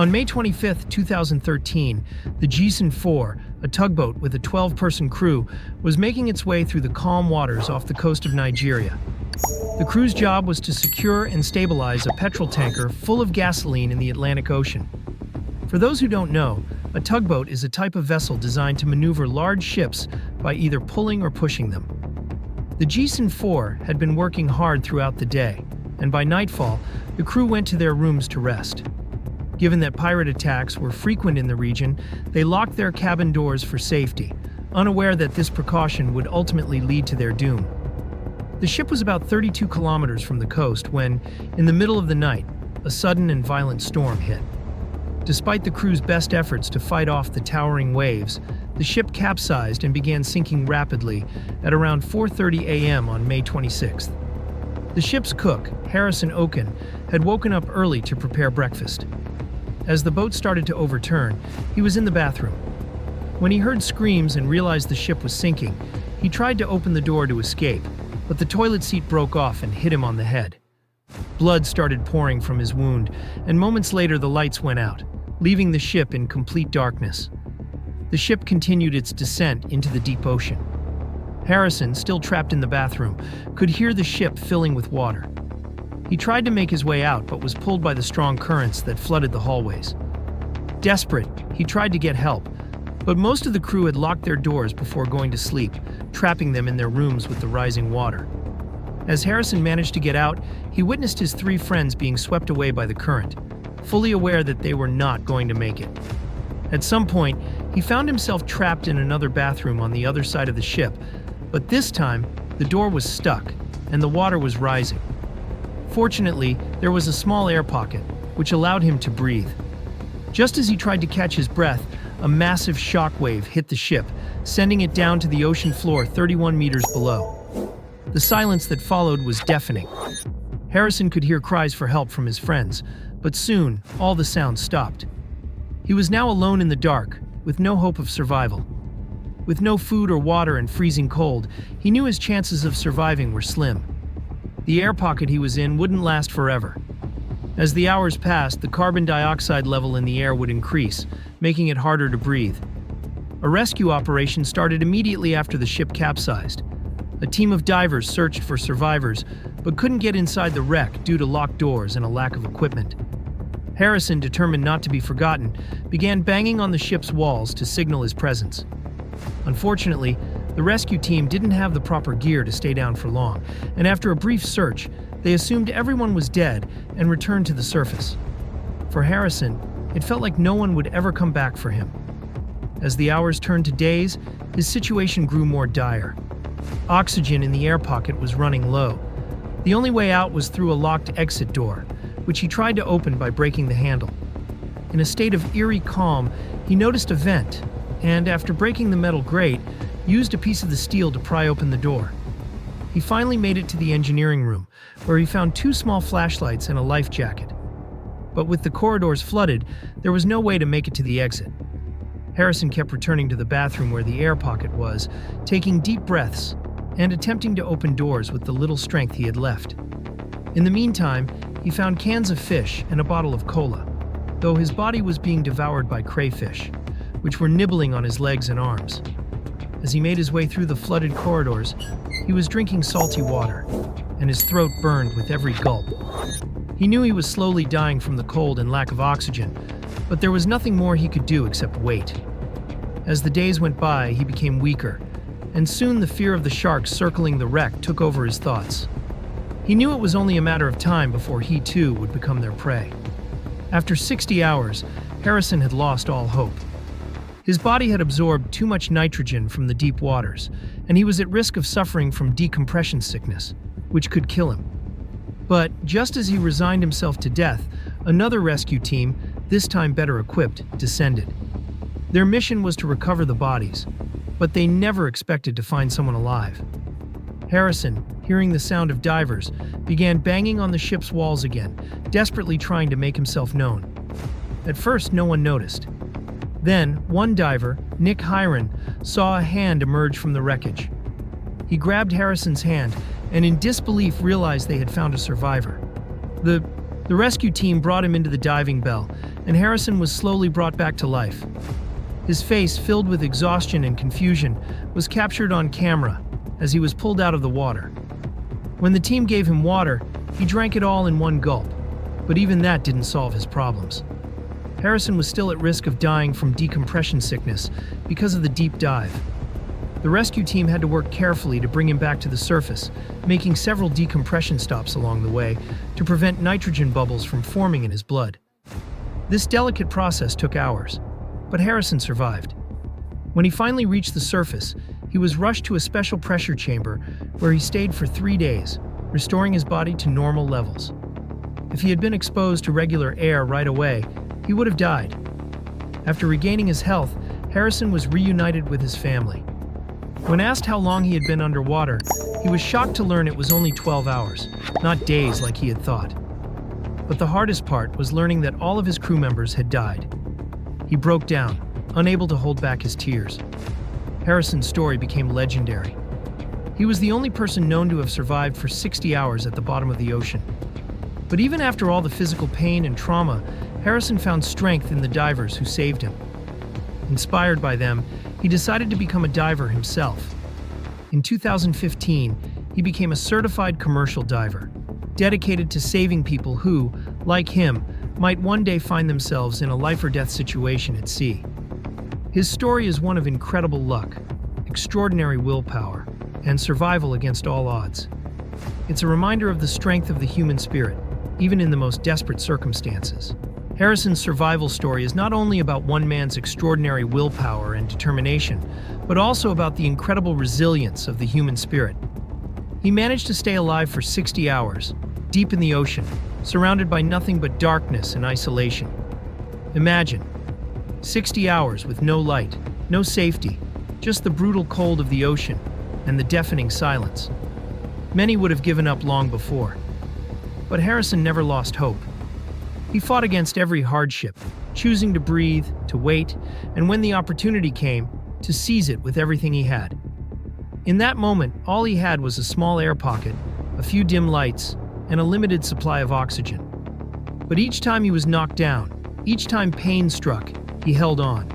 On May 25, 2013, the Jason 4, a tugboat with a 12-person crew, was making its way through the calm waters off the coast of Nigeria. The crew's job was to secure and stabilize a petrol tanker full of gasoline in the Atlantic Ocean. For those who don't know, a tugboat is a type of vessel designed to maneuver large ships by either pulling or pushing them. The Jason 4 had been working hard throughout the day, and by nightfall, the crew went to their rooms to rest. Given that pirate attacks were frequent in the region, they locked their cabin doors for safety, unaware that this precaution would ultimately lead to their doom. The ship was about 32 kilometers from the coast when, in the middle of the night, a sudden and violent storm hit. Despite the crew's best efforts to fight off the towering waves, the ship capsized and began sinking rapidly at around 4:30 a.m. on May 26th. The ship's cook, Harrison Oken, had woken up early to prepare breakfast. As the boat started to overturn, he was in the bathroom. When he heard screams and realized the ship was sinking, he tried to open the door to escape, but the toilet seat broke off and hit him on the head. Blood started pouring from his wound, and moments later the lights went out, leaving the ship in complete darkness. The ship continued its descent into the deep ocean. Harrison, still trapped in the bathroom, could hear the ship filling with water. He tried to make his way out but was pulled by the strong currents that flooded the hallways. Desperate, he tried to get help, but most of the crew had locked their doors before going to sleep, trapping them in their rooms with the rising water. As Harrison managed to get out, he witnessed his three friends being swept away by the current, fully aware that they were not going to make it. At some point, he found himself trapped in another bathroom on the other side of the ship, but this time, the door was stuck, and the water was rising. Fortunately, there was a small air pocket, which allowed him to breathe. Just as he tried to catch his breath, a massive shock wave hit the ship, sending it down to the ocean floor 31 meters below. The silence that followed was deafening. Harrison could hear cries for help from his friends, but soon, all the sounds stopped. He was now alone in the dark, with no hope of survival. With no food or water and freezing cold, he knew his chances of surviving were slim. The air pocket he was in wouldn't last forever. As the hours passed, the carbon dioxide level in the air would increase, making it harder to breathe. A rescue operation started immediately after the ship capsized. A team of divers searched for survivors, but couldn't get inside the wreck due to locked doors and a lack of equipment. Harrison, determined not to be forgotten, began banging on the ship's walls to signal his presence. Unfortunately, the rescue team didn't have the proper gear to stay down for long, and after a brief search, they assumed everyone was dead and returned to the surface. For Harrison, it felt like no one would ever come back for him. As the hours turned to days, his situation grew more dire. Oxygen in the air pocket was running low. The only way out was through a locked exit door, which he tried to open by breaking the handle. In a state of eerie calm, he noticed a vent, and after breaking the metal grate, used a piece of the steel to pry open the door. He finally made it to the engineering room, where he found two small flashlights and a life jacket. But with the corridors flooded, there was no way to make it to the exit. Harrison kept returning to the bathroom where the air pocket was, taking deep breaths and attempting to open doors with the little strength he had left. In the meantime, he found cans of fish and a bottle of cola, though his body was being devoured by crayfish, which were nibbling on his legs and arms. As he made his way through the flooded corridors, he was drinking salty water, and his throat burned with every gulp. He knew he was slowly dying from the cold and lack of oxygen, but there was nothing more he could do except wait. As the days went by, he became weaker, and soon the fear of the sharks circling the wreck took over his thoughts. He knew it was only a matter of time before he too would become their prey. After 60 hours, Harrison had lost all hope. His body had absorbed too much nitrogen from the deep waters, and he was at risk of suffering from decompression sickness, which could kill him. But just as he resigned himself to death, another rescue team, this time better equipped, descended. Their mission was to recover the bodies, but they never expected to find someone alive. Harrison, hearing the sound of divers, began banging on the ship's walls again, desperately trying to make himself known. At first, no one noticed. Then, one diver, Nick Hiron, saw a hand emerge from the wreckage. He grabbed Harrison's hand and in disbelief realized they had found a survivor. The rescue team brought him into the diving bell and Harrison was slowly brought back to life. His face, filled with exhaustion and confusion, was captured on camera as he was pulled out of the water. When the team gave him water, he drank it all in one gulp, but even that didn't solve his problems. Harrison was still at risk of dying from decompression sickness because of the deep dive. The rescue team had to work carefully to bring him back to the surface, making several decompression stops along the way to prevent nitrogen bubbles from forming in his blood. This delicate process took hours, but Harrison survived. When he finally reached the surface, he was rushed to a special pressure chamber where he stayed for 3 days, restoring his body to normal levels. If he had been exposed to regular air right away, he would have died. After regaining his health, Harrison was reunited with his family. When asked how long he had been underwater, he was shocked to learn it was only 12 hours, not days like he had thought. But the hardest part was learning that all of his crew members had died. He broke down, unable to hold back his tears. Harrison's story became legendary. He was the only person known to have survived for 60 hours at the bottom of the ocean. But even after all the physical pain and trauma, Harrison found strength in the divers who saved him. Inspired by them, he decided to become a diver himself. In 2015, he became a certified commercial diver, dedicated to saving people who, like him, might one day find themselves in a life-or-death situation at sea. His story is one of incredible luck, extraordinary willpower, and survival against all odds. It's a reminder of the strength of the human spirit, even in the most desperate circumstances. Harrison's survival story is not only about one man's extraordinary willpower and determination, but also about the incredible resilience of the human spirit. He managed to stay alive for 60 hours, deep in the ocean, surrounded by nothing but darkness and isolation. Imagine, 60 hours with no light, no safety, just the brutal cold of the ocean and the deafening silence. Many would have given up long before. But Harrison never lost hope. He fought against every hardship, choosing to breathe, to wait, and when the opportunity came, to seize it with everything he had. In that moment, all he had was a small air pocket, a few dim lights, and a limited supply of oxygen. But each time he was knocked down, each time pain struck, he held on.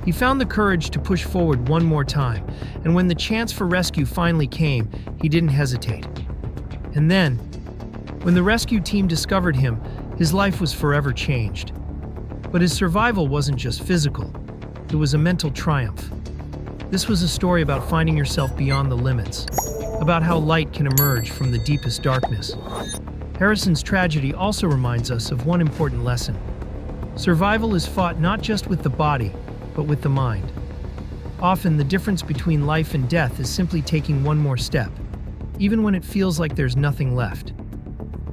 He found the courage to push forward one more time, and when the chance for rescue finally came, he didn't hesitate. And then, when the rescue team discovered him, his life was forever changed. But his survival wasn't just physical, it was a mental triumph. This was a story about finding yourself beyond the limits, about how light can emerge from the deepest darkness. Harrison's tragedy also reminds us of one important lesson. Survival is fought not just with the body, but with the mind. Often, the difference between life and death is simply taking one more step, even when it feels like there's nothing left.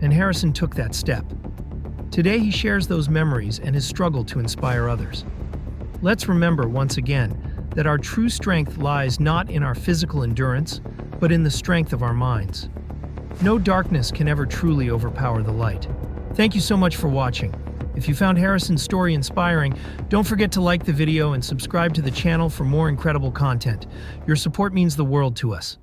And Harrison took that step. Today, he shares those memories and his struggle to inspire others. Let's remember once again that our true strength lies not in our physical endurance, but in the strength of our minds. No darkness can ever truly overpower the light. Thank you so much for watching. If you found Harrison's story inspiring, don't forget to like the video and subscribe to the channel for more incredible content. Your support means the world to us.